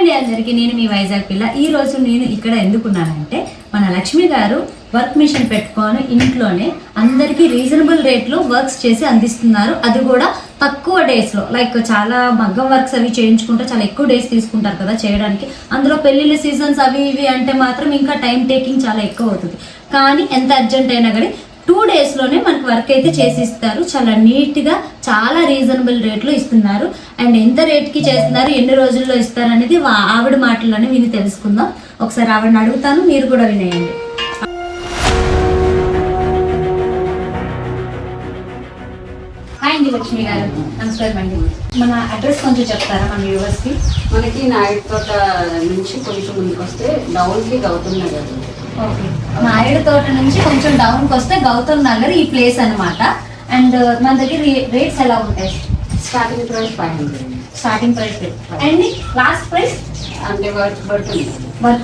అండి అందరికీ, నేను మీ వైజాగ్ పిల్ల. ఈ రోజు నేను ఇక్కడ ఎందుకున్నానంటే, మన లక్ష్మి గారు వర్క్ మిషన్ పెట్టుకొని ఇంట్లోనే అందరికీ రీజనబుల్ రేట్లో వర్క్స్ చేసి అందిస్తున్నారు. అది కూడా తక్కువ డేస్లో. లైక్ చాలా మగ్గం వర్క్స్ అవి చేయించుకుంటే చాలా ఎక్కువ డేస్ తీసుకుంటారు కదా చేయడానికి. అందులో పెళ్ళిళ్ళ సీజన్స్ అవి ఇవి అంటే మాత్రం ఇంకా టైం టేకింగ్ చాలా ఎక్కువ అవుతుంది. కానీ ఎంత అర్జెంట్ అయినా కానీ 2 డేస్లోనే మనకు వర్క్ అయితే చేసి ఇస్తారు. చాలా నీట్గా, చాలా రీజనబుల్ రేట్లో ఇస్తున్నారు. అండ్ ఎంత రేట్కి చేస్తున్నారు, ఎన్ని రోజుల్లో ఇస్తారు అనేది ఆవిడ మాటల్లోనే విని తెలుసుకుందాం. ఒకసారి ఆవిడని అడుగుతాను, మీరు కూడా వినేయండి. హాయ్ అండి లక్ష్మి గారు, నమస్కారం అండి. మన అడ్రస్ కొంచెం చెప్తారా మన వ్యూవర్స్కి? మనకి నాయుడు తోట నుంచి కొంచెం ముందుకు వస్తే డౌన్కి గౌతమ్ నగర్. ఓకే, నాయుడు తోట నుంచి కొంచెం డౌన్కి వస్తే గౌతమ్ నగర్ ఈ ప్లేస్ అనమాట. అండ్ మన దగ్గర రేట్స్ ఎలా ఉంటాయి? Starting price 500. Starting price and last price అంటే వర్క్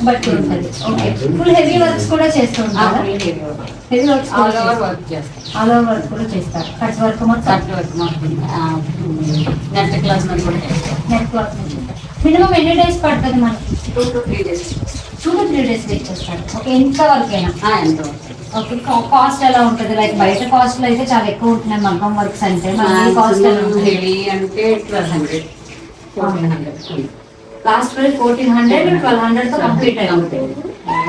బట్టి ఉంటుంది. ఓకే, ఫుల్ హెవీ వర్క్స్ కూడా చేస్తుంటారు. Heavy works all over work చేస్తారు. ఆల్ ఓవర్ వర్క్ కూడా చేస్తారు. కట్ వర్క్ మొత్తం, కట్ వర్క్ మొత్తం నెట్ క్లాస్ మీద కూడా చేస్తారు. నెట్ వర్క్ నుంచి మినిమం ఎన్ని డేస్ పడుతుంది మనకి? 2 to 3 days. 2 to 3 days wait చేస్తారు. ఓకే, ఎంత వరకైనా? ఎంత ఓకే, కాస్ట్ ఎలా ఉంటుంది? లైక్ బయట కాస్ట్లు అయితే చాలా ఎక్కువ ఉంటున్నాయి మగ్గం వర్క్స్ అంటే. కాస్ట్ హెవీ అంటే 1200, 1400. లాస్ట్ ప్రైస్ 1400, 1200 తో కంప్లీట్ అయింది.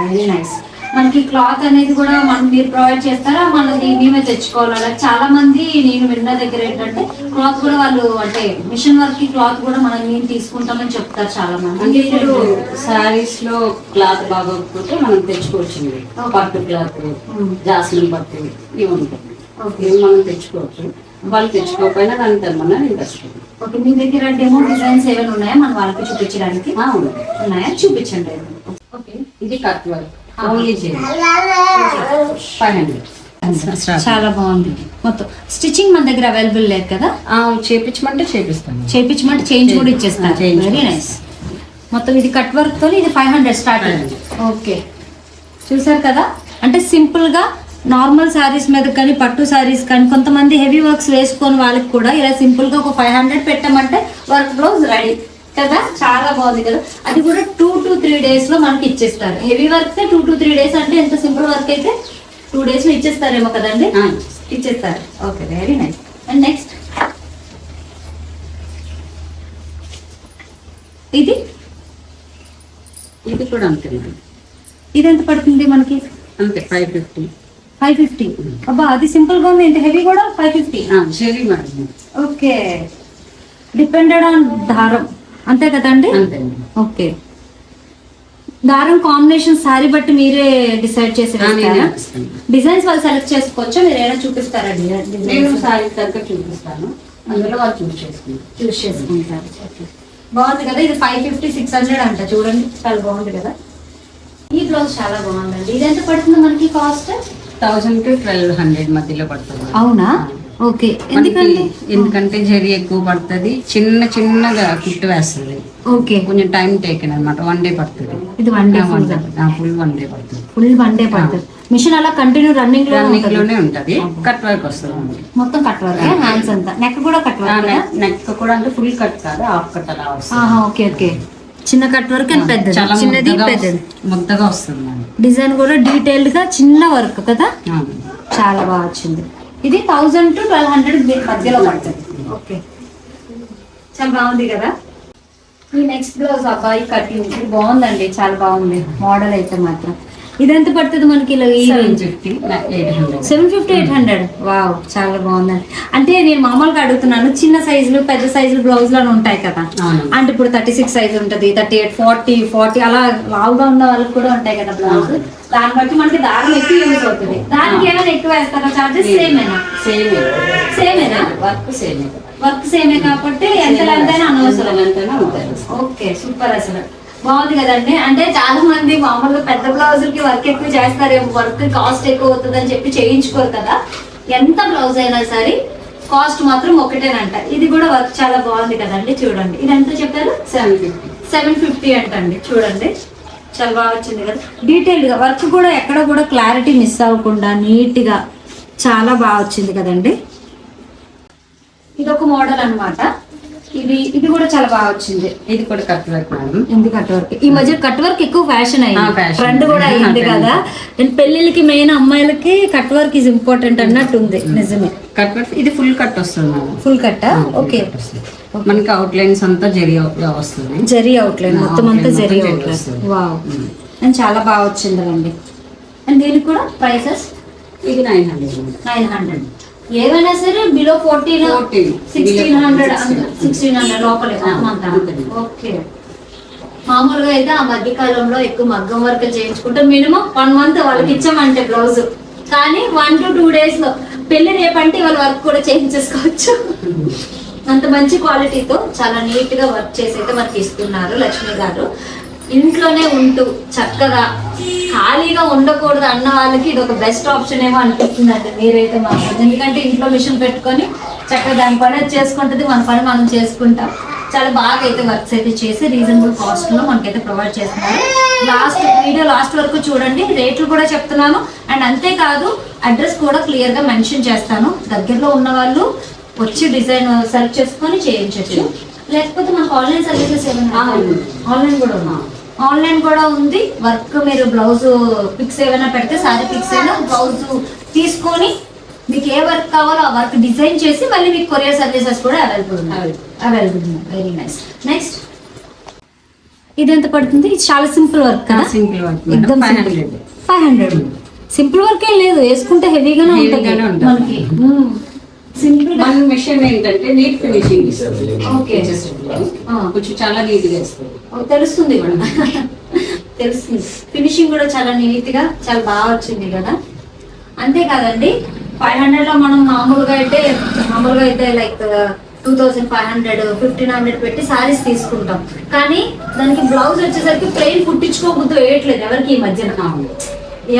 Very nice. మనకి క్లాత్ అనేది కూడా మీరు ప్రొవైడ్ చేస్తారా, మనకి మేమే తెచ్చుకోవాలా? చాలా మంది నేను విన్న దగ్గర ఏంటంటే క్లాత్ కూడా వాళ్ళు అంటే మిషన్ వర్క్ కి క్లాత్ కూడా మనం నేను తీసుకుంటామని చెప్తారు చాలా మంది. అంటే ఇప్పుడు సారీస్ లో క్లాత్ బాగోకపోతే మనం తెచ్చుకోవచ్చు. పట్టు క్లాత్, జాస్మిన్ పట్టు ఇవి ఉంటాయి. ఓకే, మనం తెచ్చుకోవచ్చు. వాళ్ళు తెచ్చుకోకపోయినా దాన్ని తెమ్మన్నా నేను తెచ్చుకోవచ్చు. ఓకే, మీ దగ్గర డెమో డిజైన్స్ ఏమైనా ఉన్నాయా మన వాళ్ళకి చూపించడానికి? ఉన్నాయా? చూపించండి. ఓకే, ఇది కట్ వర్క్ ఓన్లీ 500. చాలా బాగుంది. మొత్తం స్టిచ్చింగ్ మన దగ్గర అవైలబుల్ లేదు కదా? చేపించమంటే చేపిస్తాను, చేయించమంటే చేంజ్ కూడా ఇచ్చేస్తాను. Very nice. మొత్తం ఇది కట్ వర్క్ తో ఇది 500 స్టార్ట్. ఓకే, చూసారు కదా? అంటే సింపుల్ గా నార్మల్ శారీస్ మీద కానీ పట్టు శారీస్ కానీ కొంతమంది హెవీ వర్క్స్ వేసుకొని వాళ్ళకి కూడా ఇలా సింపుల్ గా ఒక 500 పెట్టామంటే వర్క్ బ్లౌజ్ రెడీ కదా. చాలా బాగుంది కదా. అది కూడా 2 to 3 days లో మనకి ఇచ్చేస్తారు. హెవీ వర్క్ 2 to 3 days అంటే ఎంత సింపుల్ వర్క్ అయితే 2 days లో ఇచ్చేస్తారేమో కదండి? ఇచ్చేస్తారు. Okay, very nice. And next ఇది కూడా అంతే. ఇది ఎంత పడుతుంది మనకి? అంతే 550. 550. అబ్బా, అది సింపుల్ గా ఉంది. ఎంత హెవీ కూడా 550. సరే మేడం. ఓకే, డిపెండెడ్ ఆన్ దారం అంతే కదండి? ఓకే, దారం కాంబినేషన్ సారీ బట్టి మీరే డిసైడ్ చేసి డిజైన్స్ వాళ్ళు సెలెక్ట్ చేసుకోవచ్చా? మీరు ఏమైనా చూపిస్తారా? నేను సారీ తగ్గ చూపిస్తాను, అందులో వాళ్ళు చూస్ చేసుకుంటారు. బాగుంది కదా. ఇది 550, 600 అంట. చూడండి, చాలా బాగుంది కదా. ఈ బ్లౌజ్ చాలా బాగుందండి. ఇది ఎంత పడుతుంది మనకి కాస్ట్? 1000 to 1200 మధ్యలో పడుతుంది. అవునా? ఓకే, ఎందుకంటే జరీ ఎక్కువ పడుతుంది, చిన్నగా కుట్టు వేస్తుంది. ఓకే, కొంచెం టైం టేకెన్ అనమాట. 1 day పడుతుంది. ఇది 1 day ఫుల్ 1 day పడుతుంది. ఫుల్ 1 day పడుతుంది. మిషన్ అలా కంటిన్యూ రన్నింగ్ లోనే ఉంటది. కట్ వర్క్ వస్తుంది మొత్తం. కట్ వర్క్, హ్యాండ్స్ అంతా, నెక్ కూడా కట్ వర్క్. నెక్ కూడా అంటే ఫుల్ కట్ కాదు, హాఫ్ కట్ అలా వస్తుంది. ఓకే ఓకే, చిన్న కట్ వర్క్ అండ్ పెద్దది, చిన్నది పెద్దది ముద్దగా వస్తుంది. డిజైన్ కూడా డీటెయిల్డ్ గా చిన్న వర్క్ కదా. చాలా బాగా వచ్చింది. ఇది 1000 to 1200 మధ్యలో పడుతుంది. ఓకే, చాలా బాగుంది కదా. ఈ నెక్స్ట్ బ్లౌజ్ అబ్బాయి కటింగ్ బాగుందండి, చాలా బాగుంది మోడల్ అయితే మాత్రం. ఇది ఎంత పడుతుంది మనకి? 750, 800. వావ్, చాలా బాగుందండి. అంటే నేను మామూలుగా అడుగుతున్నాను, చిన్న సైజులు పెద్ద సైజులు బ్లౌజ్ లను ఉంటాయి కదా. అంటే ఇప్పుడు 36 సైజ్ ఉంటుంది, 38, 40 అలా లావుగా ఉన్న వాళ్ళకి కూడా ఉంటాయి కదా బ్లౌజ్. దాన్ని బట్టి మనకి దారం ఎక్కువ యూజ్ అవుతుంది. దానికి ఏమైనా ఎక్కువ వేస్తారా చార్జెస్? సేమేనా? వర్క్ సేమే కాబట్టి ఎంత ఎంతైనా అనవసరం. Okay, super. అసలు బాగుంది కదండి. అంటే చాలా మంది మామూలుగా పెద్ద బ్లౌజులకి వర్క్ ఎక్కువ చేస్తారేమో, వర్క్ కాస్ట్ ఎక్కువ అవుతుంది అని చెప్పి చేయించుకోరు కదా. ఎంత బ్లౌజ్ అయినా సరే కాస్ట్ మాత్రం ఒకటేనంట. ఇది కూడా వర్క్ చాలా బాగుంది కదండి. చూడండి, ఇది ఎంత చెప్పారు? 750 అంటండి. చూడండి, చాలా బాగా వచ్చింది కదా. డీటెయిల్డ్ గా వర్క్ కూడా ఎక్కడ కూడా క్లారిటీ మిస్ అవ్వకుండా నీట్ గా చాలా బాగా వచ్చింది కదండి. ఇది ఒక మోడల్ అనమాట. ఇది కూడా చాలా బాగా వచ్చింది. ఇది కూడా కట్ వర్క్ మేడం. ఇది కట్ వర్క్. ఈ మధ్య కట్ వర్క్ ఎక్కువ ఫ్యాషన్ అయింది, fashion. ట్రెండ్ కూడా అయింది కదా. అండ్ పెళ్లిళ్ళకి మెయిన్ అమ్మాయిలకి కట్ వర్క్ ఇస్ ఇంపార్టెంట్ అన్నట్టు ఉంది. నిజమే. కట్ వర్క్ ఇది ఫుల్ కట్ వస్తుంది మేడం. Full cut. ఓకే. మనకి అవుట్ లైన్స్ అంతా జరీ వస్తుంది. జరీ అవుట్ లైన్ మొత్తం అంతా zari out line. Wow. And చాలా బాగా వచ్చిందండి. అండ్ దీనికి కూడా ప్రైసెస్ ఇది 900. ఏవైనా సరే బిలో 1600 లోపలే. ఓకే. మామూలుగా అయితే ఆ మధ్య కాలంలో ఎక్కువ మగ్గం వర్క్ చేయించుకుంటే మినిమం 1 month వాళ్ళకి ఇచ్చామంటే బ్లౌజ్, కానీ 1 to 2 days లో పెళ్లి రేపంటే వాళ్ళ వర్క్ కూడా చేయించేసుకోవచ్చు. అంత మంచి క్వాలిటీతో చాలా నీట్ గా వర్క్ చేసి అయితే మనకి ఇస్తున్నారు లక్ష్మి గారు. ఇంట్లోనే ఉంటూ చక్కగా ఖాళీగా ఉండకూడదు అన్న వాళ్ళకి ఇది ఒక బెస్ట్ ఆప్షన్ ఏమో అనిపిస్తుందండి మీరైతే మాకు. ఎందుకంటే ఇంట్లో మిషన్ పెట్టుకొని చక్కగా దాని పని చేసుకుంటుంది, మన పని మనం చేసుకుంటాం. చాలా బాగా అయితే వర్క్స్ అయితే చేసి రీజనబుల్ కాస్ట్ లో మనకైతే ప్రొవైడ్ చేస్తున్నారు. వీడియో లాస్ట్ వరకు చూడండి, రేట్లు కూడా చెప్తున్నాను. అండ్ అంతేకాదు అడ్రస్ కూడా క్లియర్ గా మెన్షన్ చేస్తాను. దగ్గరలో ఉన్న వాళ్ళు వచ్చి డిజైన్ సెలెక్ట్ చేసుకొని చేయించవచ్చు. లేకపోతే మనకు ఆన్లైన్ సర్వీసెస్ ఏమైనా ఆన్లైన్ కూడా ఉంది. వర్క్ మీరు బ్లౌజ్ పిక్స్ ఏమైనా పెడితే సారీ పిక్స్ అయినా బ్లౌజ్ తీసుకొని మీకు ఏ వర్క్ కావాలో ఆ వర్క్ డిజైన్ చేసి మళ్ళీ మీకు కొరియర్ సర్వీసెస్ కూడా అవైలబుల్ ఉన్నాయి. Very nice. నెక్స్ట్ ఇది ఎంత పడుతుంది? ఇది చాలా సింపుల్ వర్క్ కదా. Simple work 500. సింపుల్ వర్క్ ఏం లేదు, వేసుకుంటే హెవీగానే ఉంటుంది మనకి. సింపుల్ మన మిషన్ ఏంటంటే నీట్ ఫినిషింగ్ ఇస్తుంది. ఓకే. కొంచెం చాలా నీట్ గా ఇస్తుంది. తెలుస్తుంది కూడా. తెలుస్తుంది. ఫినిషింగ్ కూడా చాలా నీట్ గా చాలా బాగా వచ్చింది కదా. అంతేకాదండి 500 లో మనం మామూలుగా అయితే లైక్ 2500 1500 పెట్టి సారీస్ తీసుకుంటాం. కానీ దానికి బ్లౌజ్ వచ్చేసరికి ప్లెయిన్ కుట్టించుకోబుద్దు వేయట్లేదు ఎవరికి ఈ మధ్యన.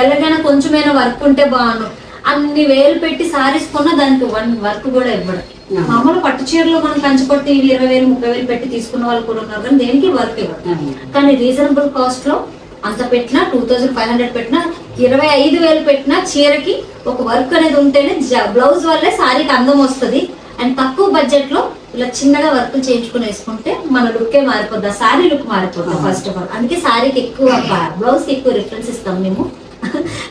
ఎలాగైనా కొంచెమైనా వర్క్ ఉంటే బాగుండు. అన్ని వేలు పెట్టి సారీస్ కొన్నా దానికి 1 వర్క్ కూడా ఇవ్వడం. మామూలు పట్టు చీరలో మనం కంచిపట్టి 20,000 30,000 పెట్టి తీసుకున్న వాళ్ళు కూడా ఉన్నారు, కానీ దేనికి వర్క్ ఇవ్వడం. కానీ రీజనబుల్ కాస్ట్ లో అంత పెట్టినా 2500 పెట్టినా 25,000 పెట్టినా చీరకి ఒక వర్క్ అనేది ఉంటేనే బ్లౌజ్ వల్లే సారీకి అందం వస్తుంది. అండ్ తక్కువ బడ్జెట్ లో ఇలా చిన్నగా వర్క్ చేయించుకుని వేసుకుంటే మన లుక్కే మారిపోద్ది, సారీ లుక్ మారిపోద్ది ఫస్ట్ ఆఫ్ ఆల్. అందుకే సారీకి ఎక్కువ బ్లౌజ్ కి ఎక్కువ రిఫరెన్స్ ఇస్తాం మేము.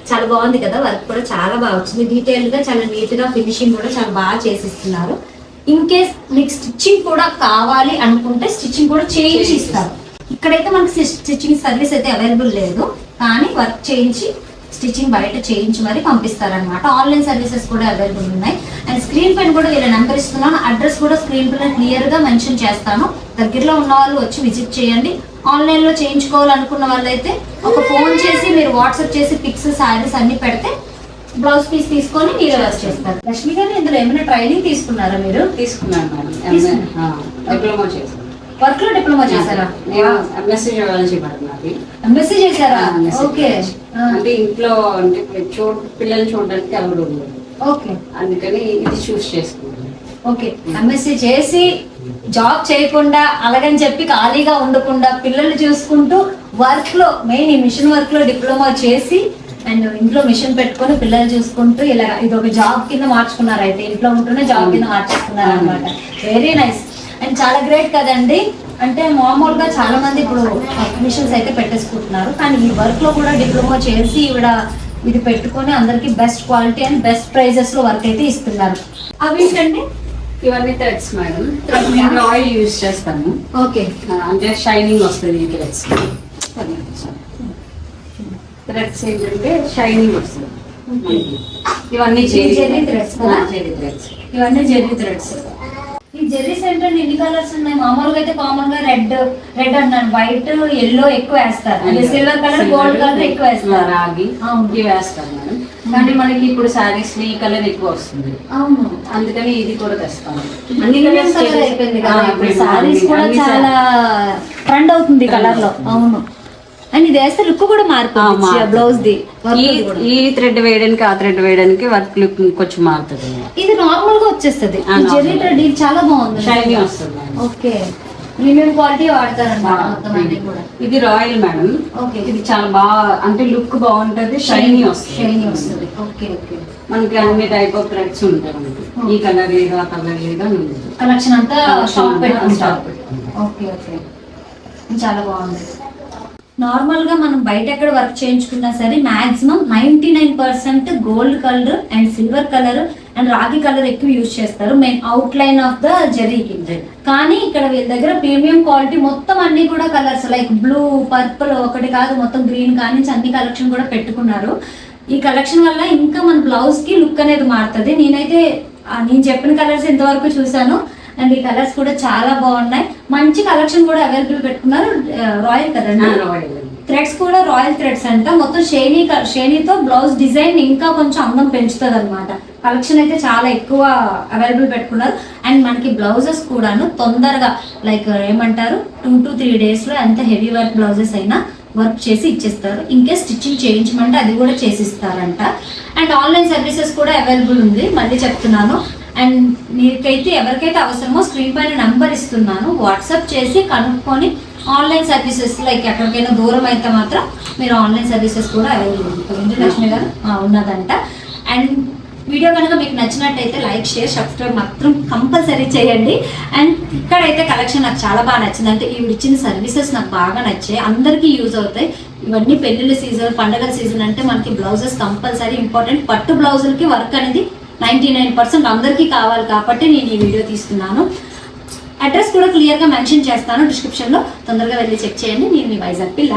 చాలా బాగుంది కదా, వర్క్ కూడా చాలా బాగా వచ్చింది. డీటెయిల్ గా చాలా నీట్ గా ఫినిషింగ్ కూడా చాలా బాగా చేసిస్తున్నారు. ఇన్ కేస్ మీకు స్టిచ్చింగ్ కూడా కావాలి అనుకుంటే స్టిచ్చింగ్ కూడా చేయించి ఇస్తారు. ఇక్కడైతే మనకి స్టిచ్చింగ్ సర్వీస్ అయితే అవైలబుల్ లేదు, కానీ వర్క్ చేయించి స్టిచ్చింగ్ బయట చేయించి మరి పంపిస్తారనమాట. ఆన్లైన్ సర్వీసెస్ కూడా అవైలబుల్ ఉన్నాయి. అండ్ స్క్రీన్ పైన కూడా వీళ్ళ నెంబర్ ఇస్తున్నాను, అడ్రస్ కూడా స్క్రీన్ పైన క్లియర్ గా మెన్షన్ చేస్తాను. దగ్గరలో ఉన్న వాళ్ళు వచ్చి విజిట్ చేయండి. ఆన్లైన్ లో చేయించుకోవాలనుకున్న వాళ్ళైతే ఒక ఫోన్ చేసి మీరు వాట్సాప్ చేసి పిక్స్ సారీస్ అన్ని పెడితే బ్లౌజ్ పీస్ తీసుకొని మీరు వర్క్ చేస్తారు. లక్ష్మి గారు ఇందులో ఏమైనా ట్రైనింగ్ తీసుకున్నారా మీరు? తీసుకున్నాను మేడం. డిప్లొమా చేశాను. వర్క్ లో డిప్లొమా చేశారా? ఎంఎస్సీ జువాలజీ మేడం నాది. ఎంఎస్సీ చేశారా? ఓకే. అంటే ఇంట్లో అంటే పిల్లల్ని చూడడానికి ఎవరు ఉండదు. ఓకే. అందుకని ఇది చూస్ చేసుకున్నాను. ఓకే. ఎంఎస్సీ చేసి జాబ్ చేయకుండా అలాగని చెప్పి ఖాళీగా ఉండకుండా పిల్లల్ని చూసుకుంటూ వర్క్ లో మెయిన్ ఈ మిషన్ వర్క్ లో డిప్లొమా చేసి అండ్ ఇంట్లో మిషన్ పెట్టుకొని పిల్లలు చూసుకుంటూ ఇలా ఇది ఒక జాబ్ కింద మార్చుకున్నారు. అయితే ఇంట్లో ఉంటూనే జాబ్ కింద మార్చుకున్నారు అనమాట. Very nice. అండ్ చాలా గ్రేట్ కదండి. అంటే మామూలుగా చాలా మంది ఇప్పుడు మిషన్స్ అయితే పెట్టేసుకుంటున్నారు, కానీ ఈ వర్క్ లో కూడా డిప్లొమా చేసి ఈవిడ ఇది పెట్టుకొని అందరికి best quality and best prices లో వర్క్ అయితే ఇస్తున్నారు. అవి ఏంటండి? ఇవన్నీ థ్రెడ్స్ మేడం. మేము ఆయిల్ యూజ్ చేస్తాము. ఓకే. అంటే షైనింగ్ వస్తుంది ఈ థ్రెడ్స్. థ్రెడ్స్ ఏంటంటే షైనింగ్ వస్తుంది. ఇవన్నీ జెర్రీ థ్రెడ్స్. ఇవన్నీ జెర్రీ థ్రెడ్స్. ఈ జెర్రీస్ ఏంటంటే ఎన్ని కలర్స్ ఉన్నాయి? మామూలుగా అయితే కామన్ గా రెడ్ అన్నాను, వైట్ ఎల్లో ఎక్కువ వేస్తారు, సిల్వర్ కలర్ గోల్డ్ కలర్ ఎక్కువ వేస్తారు, రాగి ఇవి వేస్తారు మేడం. కానీ మనకి ఇప్పుడు సారీస్ ఈ కలర్ ఎక్కువ వస్తుంది. అవును, అందుకని ఇది కూడా తెస్తాను. అన్ని కలర్స్ అయిపోయింది కదా, సారీస్ కూడా చాలా ట్రెండ్ అవుతుంది కలర్ లో. అవును. అండ్ ఇది వేస్తే లుక్ కూడా మారిపోతుంది బ్లౌజ్ ది. ఈ థ్రెడ్ వేయడానికి ఆ థ్రెడ్ వేయడానికి వర్క్ లుక్ కొంచెం మారుతుంది. ఇది నార్మల్ గా వచ్చేస్తుంది. జెర్రీ థ్రెడ్ ఇది చాలా బాగుంది, షైనింగ్ వస్తుంది. ఓకే. ప్రీమియం క్వాలిటీ వాడతారన్నమాట. ఇది రాయల్ మేడం. ఓకే. ఇది చాలా బాగా అంటే లుక్ బాగుంటది, షైనింగ్ వస్తుంది. షైనింగ్ వస్తుంది. ఓకే. ఓకే. మనకి అన్ని టైప్ ఆఫ్ థ్రెడ్స్ ఉంటాయి. ఈ కలర్ లేదు ఆ కలర్ లేదు అని ఉండదు. కలెక్షన్ అంతా Collection స్టాక్ అంతా పెట్టుకుంటారు. stock పెట్టుకుంటాం. ఓకే ఓకే, చాలా బాగుంది. నార్మల్గా మనం బయట ఎక్కడ వర్క్ చేయించుకున్నా సరే maximum 99% gold colour and silver colour and రాగి కలర్ ఎక్కువ యూజ్ చేస్తారు main outline of the జరీకి. కానీ ఇక్కడ వీళ్ళ దగ్గర ప్రీమియం క్వాలిటీ మొత్తం అన్ని కూడా కలర్స్ లైక్ బ్లూ, పర్పుల్ ఒకటి కాదు మొత్తం గ్రీన్ కానీ అన్ని కలెక్షన్ కూడా పెట్టుకున్నారు. ఈ కలెక్షన్ వల్ల ఇంకా మన బ్లౌజ్ కి లుక్ అనేది మారుతుంది. నేనైతే నేను చెప్పిన కలర్స్ ఇంతవరకు చూసాను అండ్ ఈ కలర్స్ కూడా చాలా బాగున్నాయి. మంచి కలెక్షన్ కూడా అవైలబుల్ పెట్టుకున్నారు. రాయల్ కదండి, థ్రెడ్స్ కూడా రాయల్ థ్రెడ్స్ అంట. మొత్తం షేనీతో బ్లౌజ్ డిజైన్ ఇంకా కొంచెం అందం పెంచుతుంది అనమాట. కలెక్షన్ అయితే చాలా ఎక్కువ అవైలబుల్ పెట్టుకున్నారు. అండ్ మనకి బ్లౌజెస్ కూడాను తొందరగా లైక్ ఏమంటారు 2 to 3 days లో ఎంత హెవీ వర్క్ బ్లౌజెస్ అయినా వర్క్ చేసి ఇచ్చేస్తారు. ఇంకే స్టిచ్చింగ్ చేయించమంటే అది కూడా చేసిస్తారంట. అండ్ ఆన్లైన్ సర్వీసెస్ కూడా అవైలబుల్ ఉంది, మళ్ళీ చెప్తున్నాను. అండ్ మీకైతే ఎవరికైతే అవసరమో స్క్రీన్ పైన నెంబర్ ఇస్తున్నాను, వాట్సాప్ చేసి కనుక్కొని ఆన్లైన్ సర్వీసెస్ లైక్ ఎక్కడికైనా దూరం అయితే మాత్రం మీరు ఆన్లైన్ సర్వీసెస్ కూడా అవైలబుల్ ఉంది. లక్ష్మి గారు ఉన్నదంట. అండ్ వీడియో కనుక మీకు నచ్చినట్టయితే లైక్, షేర్, సబ్స్క్రైబ్ మాత్రం కంపల్సరీ చేయండి. అండ్ ఇక్కడైతే కలెక్షన్ నాకు చాలా బాగా నచ్చింది. అంటే ఈవిడ ఇచ్చిన సర్వీసెస్ నాకు బాగా నచ్చాయి, అందరికీ యూజ్ అవుతాయి. ఇవన్నీ పెళ్లిళ్ళ సీజన్, పండగల సీజన్ అంటే మనకి బ్లౌజెస్ కంపల్సరీ ఇంపార్టెంట్. పట్టు బ్లౌజులకి వర్క్ అనేది 99% అందరికీ కావాలి కాబట్టి నేను ఈ వీడియో తీస్తున్నాను. అడ్రస్ కూడా క్లియర్గా మెన్షన్ చేస్తాను డిస్క్రిప్షన్లో, తొందరగా వెళ్ళి చెక్ చేయండి. నేను మీ వైజాగ్ పిల్ల.